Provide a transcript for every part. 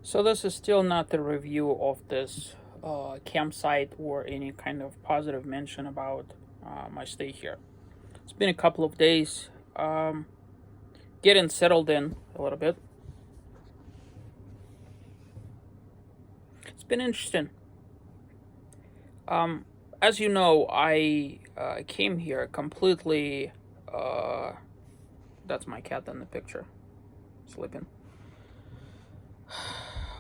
So this is still not the review of this campsite or any kind of positive mention about my stay here. It's been a couple of days, getting settled in a little bit. It's been interesting. Um, as you know, I came here completely. Uh, that's my cat in the picture, sleeping.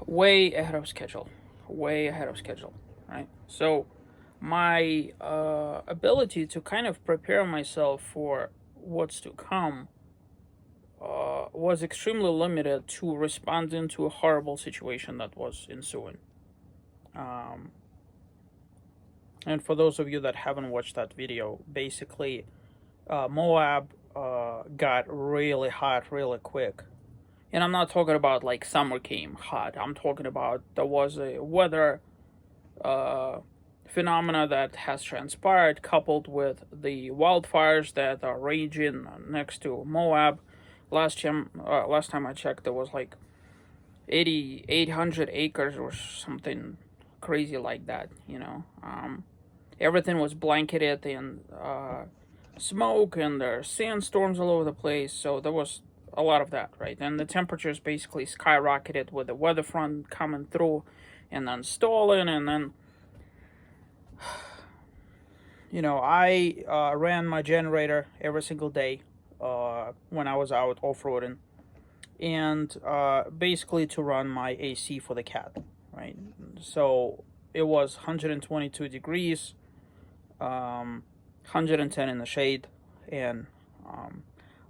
Way ahead of schedule. Way ahead of schedule, right? So my ability to kind of prepare myself for what's to come was extremely limited to responding to a horrible situation that was ensuing. Um, and for those of you that haven't watched that video, basically, Moab got really hot really quick. And I'm not talking about like summer came hot. I'm talking about there was a weather uh, phenomena that has transpired, coupled with the wildfires that are raging next to Moab. Last time I checked, there was like 800 acres or something crazy like that. Everything was blanketed in smoke, and there are sandstorms all over the place. So there was a lot of that, right? And the temperatures basically skyrocketed with the weather front coming through and then stalling, and then I ran my generator every single day when I was out off roading, and basically to run my AC for the cat, right? So it was 122 degrees, 110 in the shade, and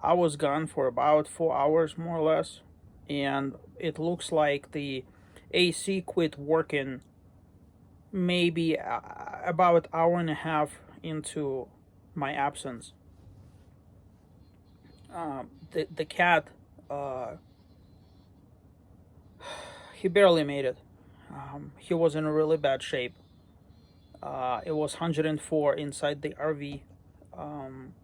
I was gone for about 4 hours more or less, and it looks like the AC quit working maybe about hour and a half into my absence. The cat, uh, he barely made it. He was in a really bad shape. It was 104 inside the RV. Um,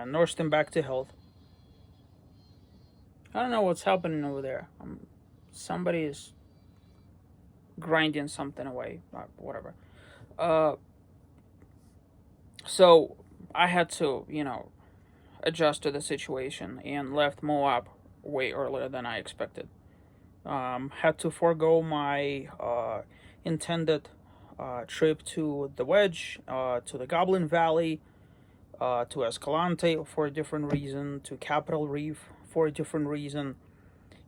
Nursed him back to health. I don't know what's happening over there. Somebody is grinding something away, whatever. Uh, so I had to, adjust to the situation and left Moab way earlier than I expected. Had to forego my intended trip to the Wedge, to the Goblin Valley, to Escalante for a different reason, to Capitol Reef for a different reason,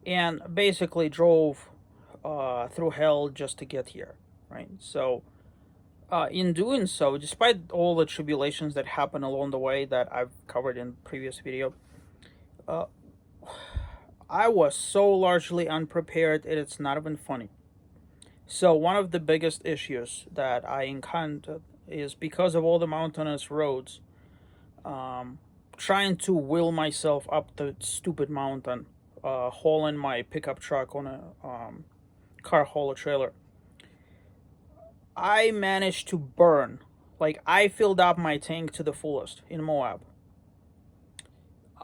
and basically drove through hell just to get here, right? So, in doing so, despite all the tribulations that happened along the way that I've covered in previous video, uh, I was so largely unprepared, it's not even funny. So one of the biggest issues that I encountered is because of all the mountainous roads, um, trying to wheel myself up the stupid mountain, hauling my pickup truck on a car hauler trailer. I managed to burn, like I filled up my tank to the fullest in Moab.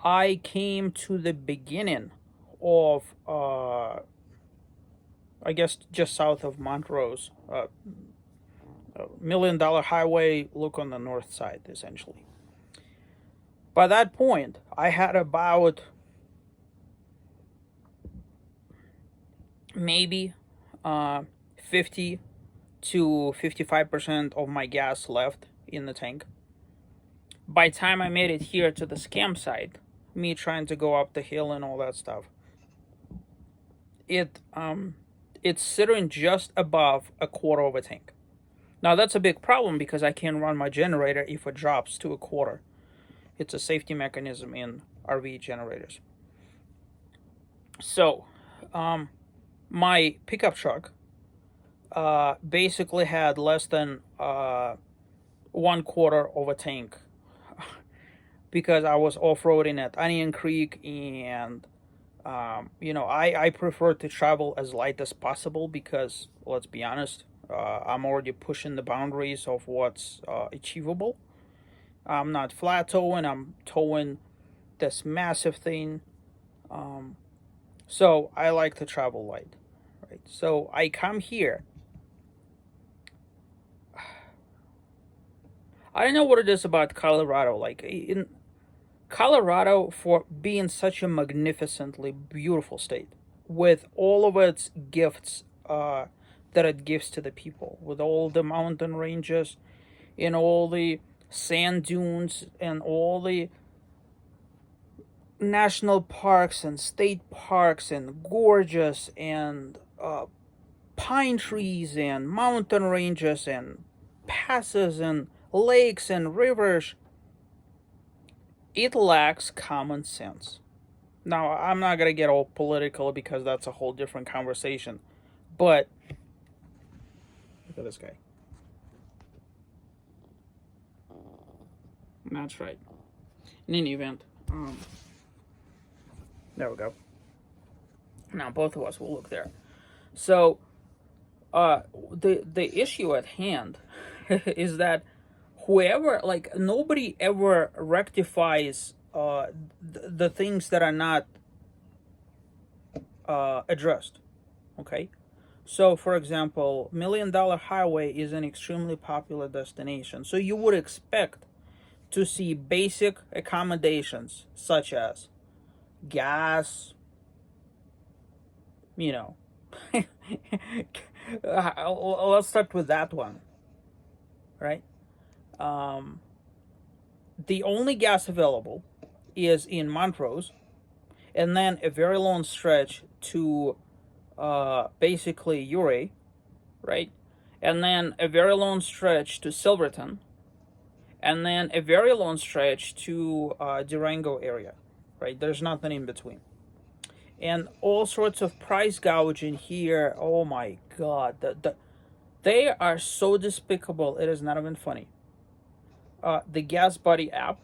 I came to the beginning of, I guess, just south of Montrose, $1 million highway. Look on the north side, essentially. By that point, I had about maybe 50 to 55% of my gas left in the tank. By the time I made it here to the campsite, me trying to go up the hill and all that stuff, it's sitting just above a quarter of a tank. Now that's a big problem because I can't run my generator if it drops to a quarter. It's a safety mechanism in RV generators. So, my pickup truck basically had less than 1/4 of a tank because I was off-roading at Onion Creek, and I prefer to travel as light as possible because, let's be honest, I'm already pushing the boundaries of what's achievable. I'm not flat towing, I'm towing this massive thing. Um, So I like to travel light, right? So I come here. I don't know what it is about Colorado. Like in Colorado, for being such a magnificently beautiful state, with all of its gifts that it gives to the people, with all the mountain ranges and all the sand dunes and all the national parks and state parks and gorges and pine trees and mountain ranges and passes and lakes and rivers, it lacks common sense. Now, I'm not going to get all political because that's a whole different conversation. But look at this guy. That's right. In any event, there we go. Now both of us will look there. So, the issue at hand is that whoever, like, nobody ever rectifies the things that are not addressed. Okay, so for example, $1 Million Highway is an extremely popular destination, so you would expect to see basic accommodations such as gas, you know. Let's start with that one, right? Um, the only gas available is in Montrose, and then a very long stretch to basically Uri, right? And then a very long stretch to Silverton, and then a very long stretch to Durango area, right? There's nothing in between. And all sorts of price gouging here. Oh my God. They are so despicable, it is not even funny. The Gas Buddy app,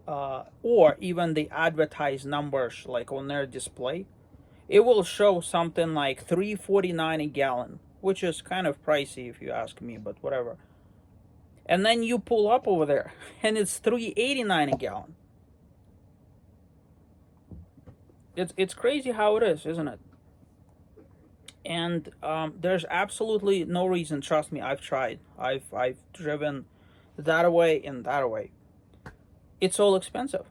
or even the advertised numbers like on their display, it will show something like $3.49 a gallon, which is kind of pricey if you ask me, but whatever. And then you pull up over there and it's $3.89 a gallon. It's crazy how it is, isn't it? And there's absolutely no reason. Trust me, I've tried. I've driven that way and that way. It's all expensive,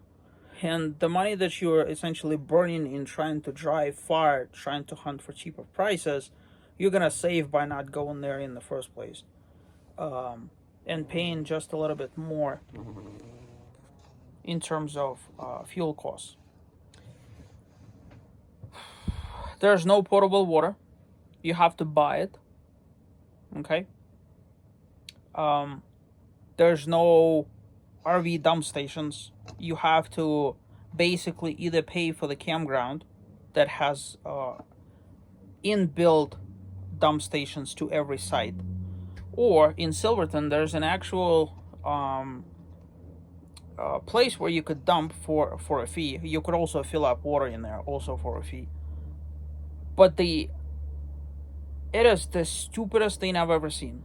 and the money that you're essentially burning in trying to drive far, trying to hunt for cheaper prices, you're gonna save by not going there in the first place, and paying just a little bit more in terms of fuel costs. There's no potable water. You have to buy it. Okay. There's no RV dump stations. You have to basically either pay for the campground that has inbuilt dump stations to every site, or in Silverton there's an actual place where you could dump for a fee. You could also fill up water in there also for a fee. But it is the stupidest thing I've ever seen.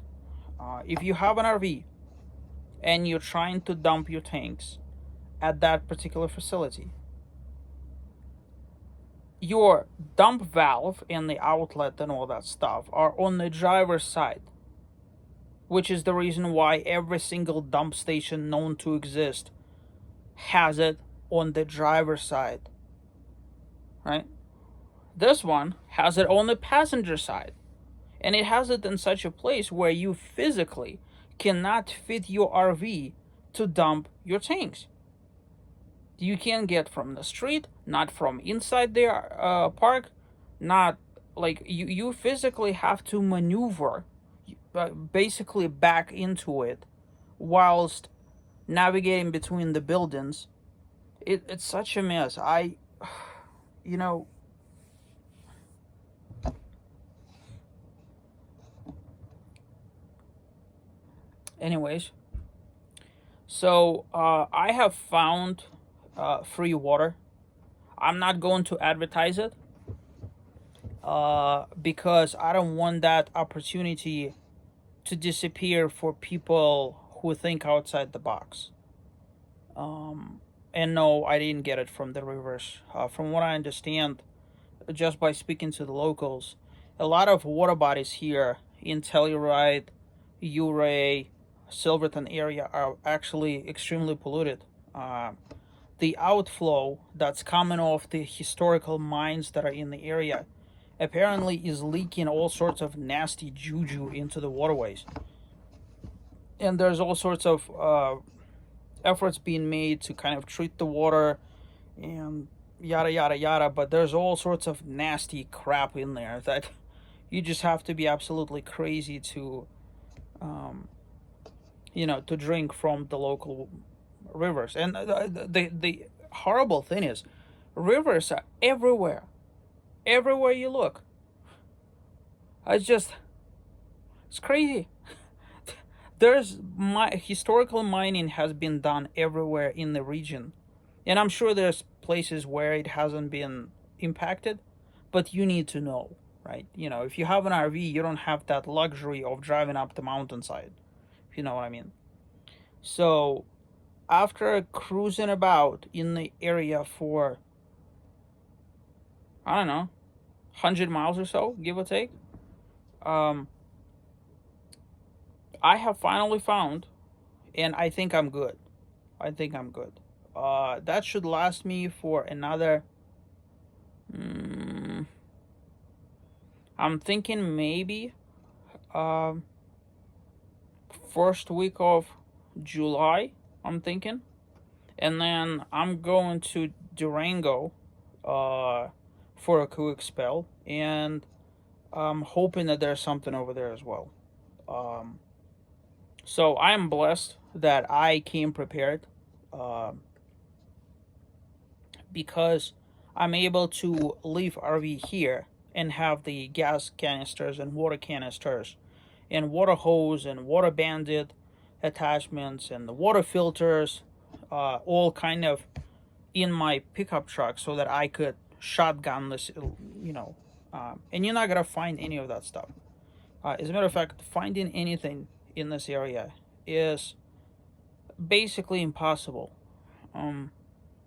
If you have an RV and you're trying to dump your tanks at that particular facility, your dump valve and the outlet and all that stuff are on the driver's side, which is the reason why every single dump station known to exist has it on the driver's side, right? This one has it on the passenger side, and it has it in such a place where you physically cannot fit your RV to dump your tanks. You can't get from the street, not from inside the park, not like you physically have to maneuver basically back into it whilst navigating between the buildings. It's such a mess. You know, anyways, so I have found free water. I'm not going to advertise it because I don't want that opportunity to disappear for people who think outside the box. And no, I didn't get it from the rivers. From what I understand, just by speaking to the locals. A lot of water bodies here in Telluride, Ouray, Silverton area are actually extremely polluted. Uh, the outflow that's coming off the historical mines that are in the area apparently is leaking all sorts of nasty juju into the waterways. And there's all sorts of efforts being made to kind of treat the water and yada yada yada, but there's all sorts of nasty crap in there that you just have to be absolutely crazy to um, to drink from the local rivers. And the horrible thing is, rivers are everywhere you look. It's just, it's crazy. There's my historical mining has been done everywhere in the region, and I'm sure there's places where it hasn't been impacted, but you need to know, right? If you have an RV, you don't have that luxury of driving up the mountainside, if you know what I mean. So after cruising about in the area for, I don't know, 100 miles or so, give or take, um, I have finally found, and I think I'm good. I think I'm good. That should last me for another. Mm, I'm thinking maybe um, first week of July. I'm thinking, and then I'm going to Durango for a quick spell, and I'm hoping that there's something over there as well. Um, so I am blessed that I came prepared, uh, because I'm able to leave RV here and have the gas canisters and water canisters and water hose and water bandit attachments and the water filters, all kind of in my pickup truck so that I could shotgun this, and you're not gonna find any of that stuff. As a matter of fact, finding anything in this area is basically impossible.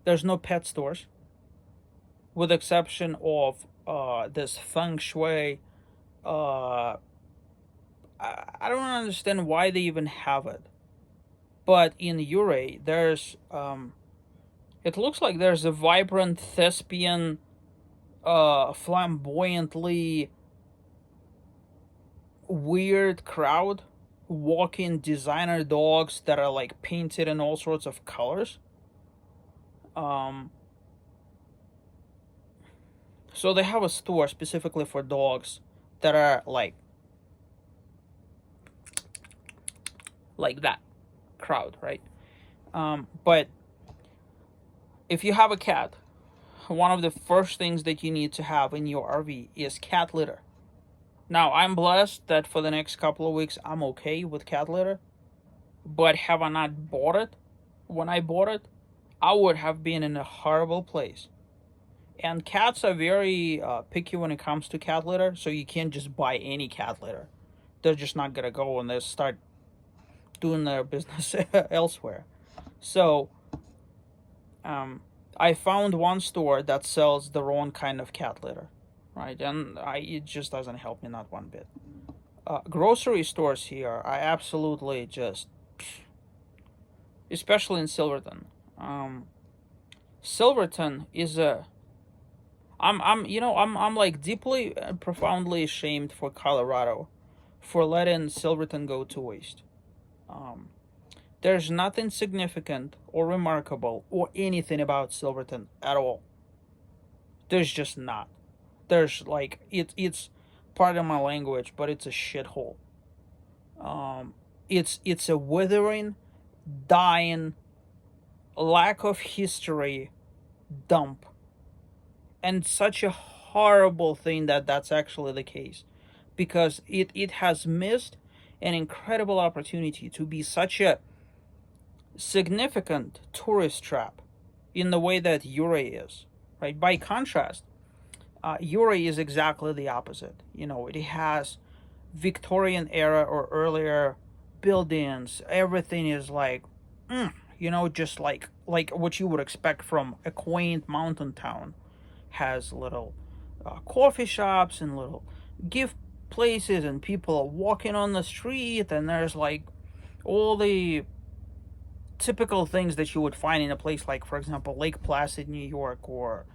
There's no pet stores, with the exception of this feng shui. Uh, I don't understand why they even have it. But in Ouray, there's it looks like there's a vibrant thespian, flamboyantly weird crowd walking designer dogs that are like painted in all sorts of colors. Um, so they have a store specifically for dogs that are like that crowd, right? But if you have a cat, one of the first things that you need to have in your RV is cat litter. Now, I'm blessed that for the next couple of weeks I'm okay with cat litter, but have I not bought it when I bought it, I would have been in a horrible place. And cats are very picky when it comes to cat litter, so you can't just buy any cat litter. They're just not gonna go and they start doing their business elsewhere. So, I found one store that sells the wrong kind of cat litter, right? And it just doesn't help me not one bit. Grocery stores here are absolutely just, especially in Silverton. Silverton is a. I'm like deeply and profoundly ashamed for Colorado, for letting Silverton go to waste. Um, there's nothing significant or remarkable or anything about Silverton at all. There's just not. There's like it's part of my language, but it's a shithole. It's a withering, dying, lack of history dump, and such a horrible thing that that's actually the case, because it has missed an incredible opportunity to be such a significant tourist trap in the way that Ouray is, right? By contrast, Ouray is exactly the opposite. It has Victorian era or earlier buildings. Everything is like, just like what you would expect from a quaint mountain town. Has little coffee shops and little gift places, and people are walking on the street, and there's like all the typical things that you would find in a place like, for example, Lake Placid, New York, or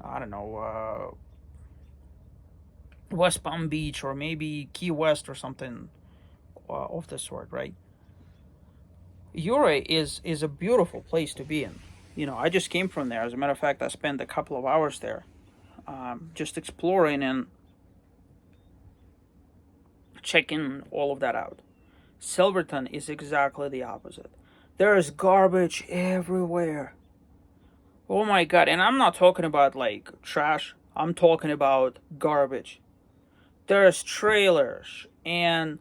I don't know, West Palm Beach, or maybe Key West or something of the sort, right? Ouray is a beautiful place to be in. I just came from there. As a matter of fact, I spent a couple of hours there, just exploring and checking all of that out. Silverton is exactly the opposite. There is garbage everywhere. Oh my god, and I'm not talking about like trash, I'm talking about garbage. There's trailers and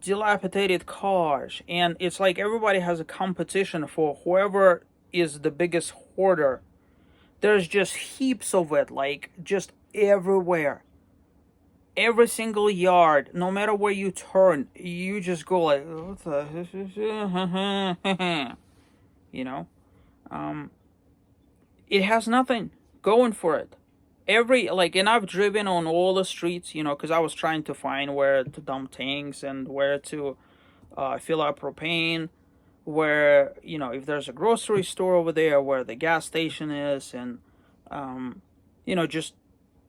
dilapidated cars, and it's like everybody has a competition for whoever is the biggest hoarder. There's just heaps of it, like just everywhere. Every single yard, no matter where you turn, you just go like, what the you know? Um, it has nothing going for it. And I've driven on all the streets, because I was trying to find where to dump tanks and where to fill up propane, where, if there's a grocery store over there, where the gas station is, and, just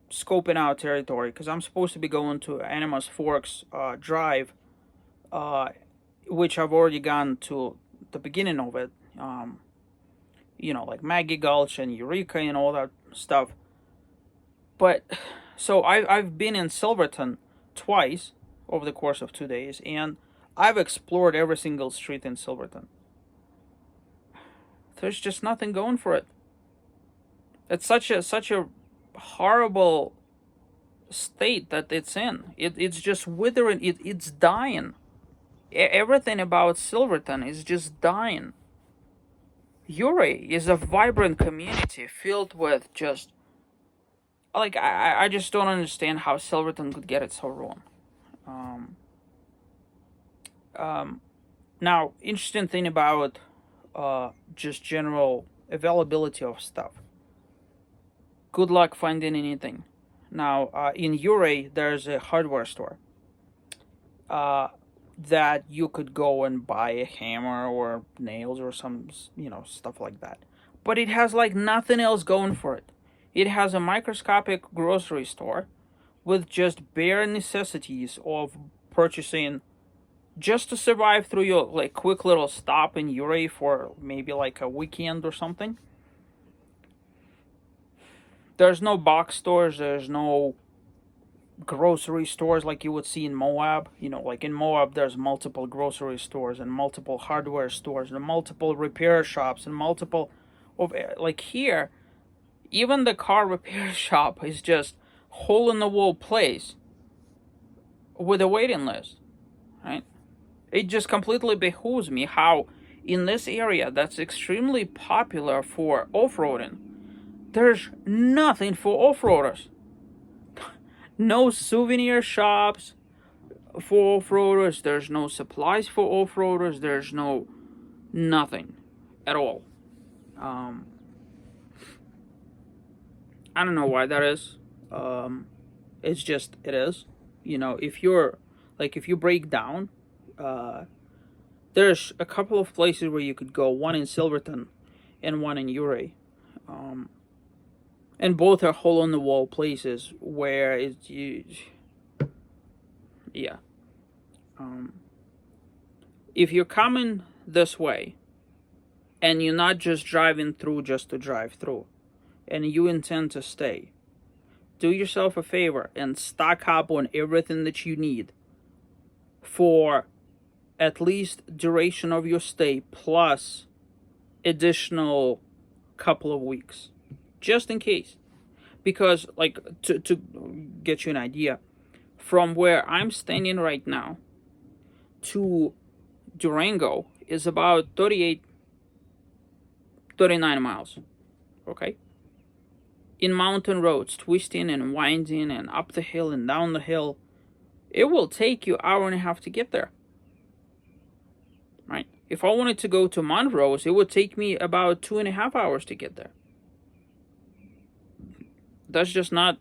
scoping out territory, because I'm supposed to be going to Animas Forks Drive, which I've already gone to the beginning of it, like Maggie Gulch and Eureka and all that stuff. But so I've been in Silverton twice over the course of 2 days, and I've explored every single street in Silverton. There's just nothing going for it. It's such a horrible state that it's in. It's just withering. It's dying. Everything about Silverton is just dying. Ouray is a vibrant community filled with just like I just don't understand how Silverton could get it so wrong. Um, Now, interesting thing about just general availability of stuff. Good luck finding anything. Now, in Ouray, there's a hardware store that you could go and buy a hammer or nails or some, stuff like that. But it has like nothing else going for it. It has a microscopic grocery store with just bare necessities of purchasing just to survive through your like quick little stop in Ouray for maybe like a weekend or something. There's no box stores, there's no grocery stores like you would see in Moab. Like in Moab, there's multiple grocery stores and multiple hardware stores and multiple repair shops and multiple of like here, even the car repair shop is just hole in the wall place with a waiting list, right? It just completely behooves me how in this area that's extremely popular for off-roading, there's nothing for off-roaders. No souvenir shops for off-roaders, there's no supplies for off-roaders, there's no nothing at all. I don't know why that is. It's just, it is. If you break down, there's a couple of places where you could go, one in Silverton and one in Ouray. And both are hole in the wall places where yeah. If you're coming this way and you're not just driving through just to drive through, and you intend to stay, do yourself a favor and stock up on everything that you need for at least duration of your stay plus additional couple of weeks, just in case. Because like to get you an idea, from where I'm standing right now to Durango is about 39 miles. Okay? In mountain roads, twisting and winding and up the hill and down the hill, it will take you an hour and a half to get there. Right? If I wanted to go to Montrose, it would take me about 2.5 hours to get there. That's just not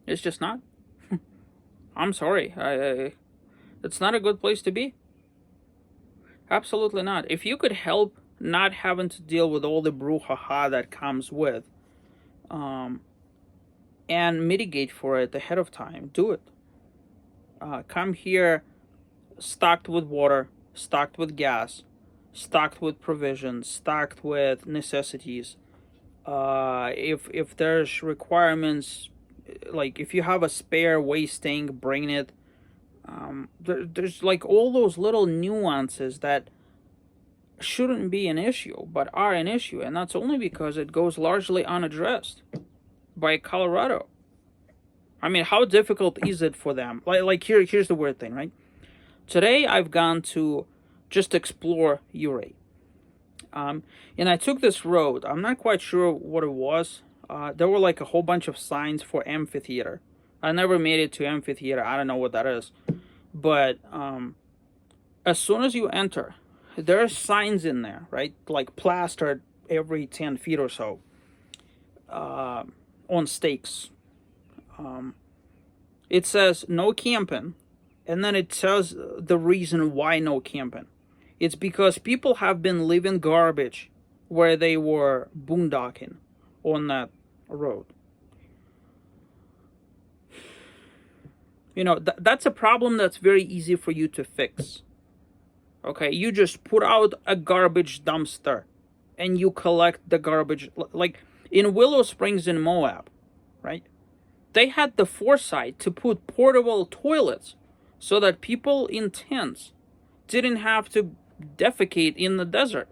It's just not. I'm sorry. It's not a good place to be. Absolutely not. If you could help not having to deal with all the brouhaha that comes with, um, and mitigate for it ahead of time, do it. Come here stocked with water, stocked with gas, stocked with provisions, stocked with necessities. If there's requirements, like if you have a spare waste tank, bring it. There's like all those little nuances that shouldn't be an issue, but are an issue, and that's only because it goes largely unaddressed by Colorado. I mean, how difficult is it for them? Here's the weird thing, right? Today I've gone to just explore Uray. And I took this road. I'm not quite sure what it was. There were like a whole bunch of signs for amphitheater. I never made it to amphitheater. I don't know what that is. But as soon as you enter, there are signs in there, right? Like plastered every 10 feet or so on stakes. It says no camping, and then it says the reason why no camping. It's because people have been leaving garbage where they were boondocking on that road. You know, that's a problem that's very easy for you to fix. Okay, you just put out a garbage dumpster and you collect the garbage. Like in Willow Springs in Moab, right? They had the foresight to put portable toilets so that people in tents didn't have to defecate in the desert,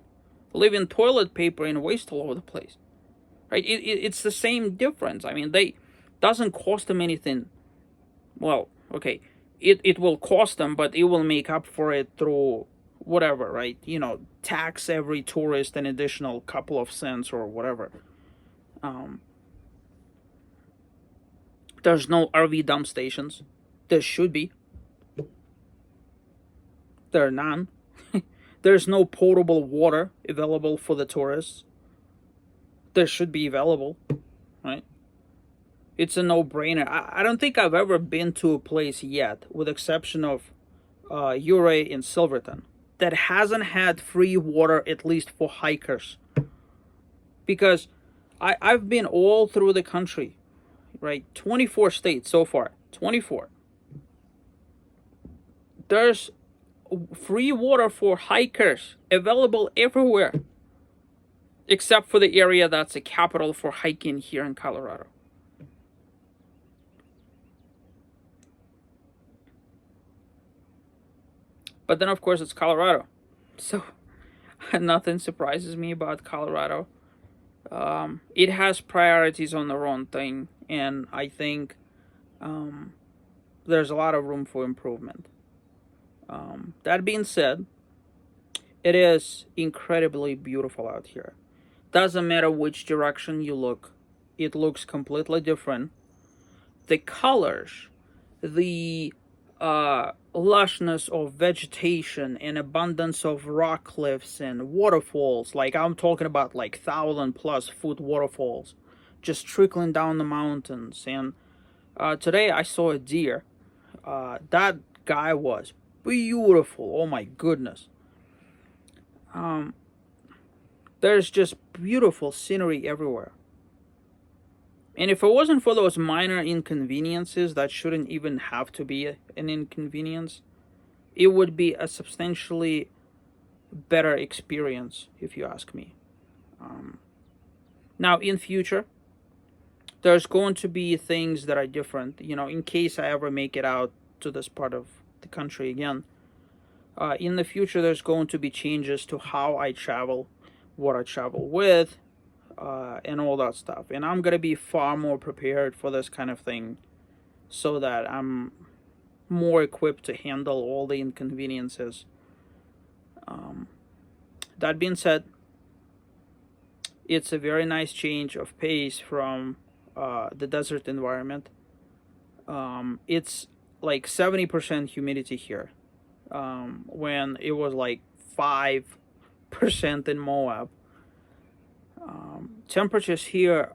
leaving toilet paper and waste all over the place. Right? It's the same difference. I mean, they doesn't cost them anything. Well, okay, it will cost them, but it will make up for it through whatever, right? You know, tax every tourist an additional couple of cents or whatever. There's no RV dump stations. There should be. There are none. There's no potable water available for the tourists. There should be available, right? It's a no-brainer. I don't think I've ever been to a place yet, with exception of Uray in Silverton, that hasn't had free water, at least for hikers. Because I've been all through the country, right? 24 states so far. 24. There's free water for hikers available everywhere, except for the area that's a capital for hiking here in Colorado. But then, of course, it's Colorado. So, nothing surprises me about Colorado. It has priorities on their own thing, and I think there's a lot of room for improvement. That being said, it is incredibly beautiful out here. Doesn't matter which direction you look, it looks completely different. The colors, the lushness of vegetation and abundance of rock cliffs and waterfalls, like I'm talking about like 1,000+ foot waterfalls just trickling down the mountains. And today I saw a deer. That guy was beautiful. Oh my goodness. There's just beautiful scenery everywhere. And if it wasn't for those minor inconveniences that shouldn't even have to be an inconvenience, it would be a substantially better experience, if you ask me. Now, in future, there's going to be things that are different. You know, in case I ever make it out to this part of the country again, in the future, there's going to be changes to how I travel, what I travel with, and all that stuff. And I'm gonna be far more prepared for this kind of thing, so that I'm more equipped to handle all the inconveniences. That being said, it's a very nice change of pace from the desert environment. It's like 70% humidity here, when it was like 5% in Moab. Temperatures here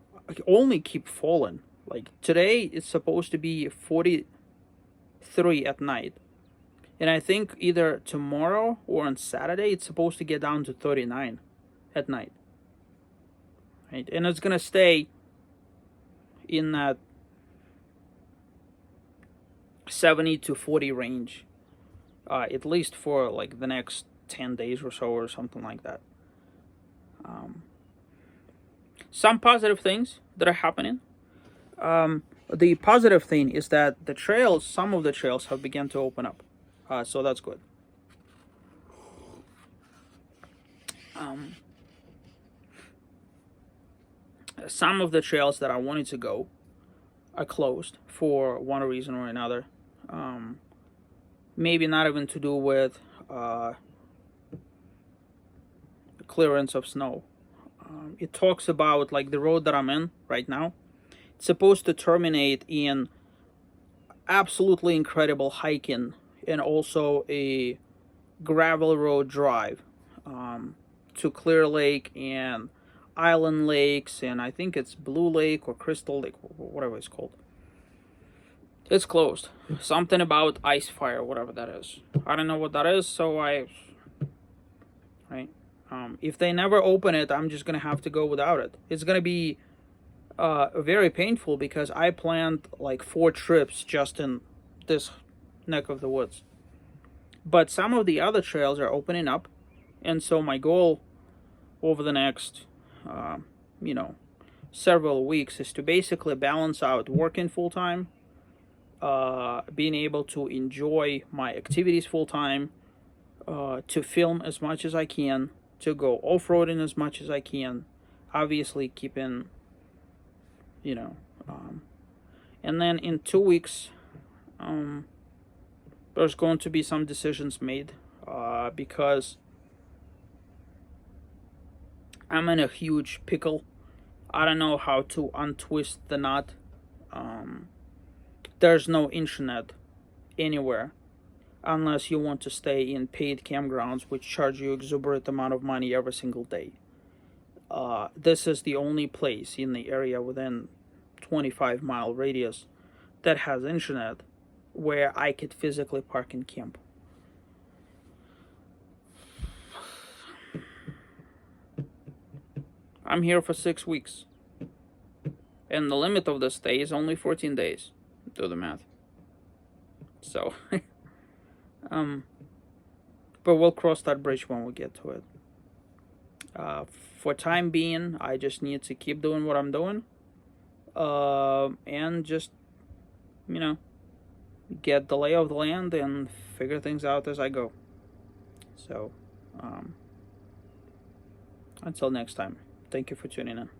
only keep falling. Like today, it's supposed to be 43 at night. And I think either tomorrow or on Saturday, it's supposed to get down to 39 at night. Right? And it's going to stay in that 70 to 40 range, at least for like the next 10 days or so, or something like that. Some positive things that are happening. The positive thing is that the trails, some of the trails have begun to open up. So that's good. Some of the trails that I wanted to go are closed for one reason or another. Maybe not even to do with clearance of snow. It talks about like the road that I'm in right now. It's supposed to terminate in absolutely incredible hiking and also a gravel road drive to Clear Lake and Island Lakes, and I think it's Blue Lake or Crystal Lake, whatever it's called. It's closed. Something about ice fire, whatever that is. I don't know what that is, so right. If they never open it, I'm just gonna have to go without it. It's gonna be very painful because I planned like 4 trips just in this neck of the woods. But some of the other trails are opening up, and so my goal over the next, several weeks is to basically balance out working full time, being able to enjoy my activities full time, to film as much as I can, to go off-roading as much as I can, obviously keeping, and then in 2 weeks, there's going to be some decisions made, because I'm in a huge pickle. I don't know how to untwist the knot. There's no internet anywhere unless you want to stay in paid campgrounds which charge you exuberant amount of money every single day. This is the only place in the area within 25-mile radius that has internet where I could physically park and camp. I'm here for 6 weeks. And the limit of the stay is only 14 days. Do the math. So, but we'll cross that bridge when we get to it. For time being, I just need to keep doing what I'm doing. And just, get the lay of the land and figure things out as I go. So, until next time, thank you for tuning in.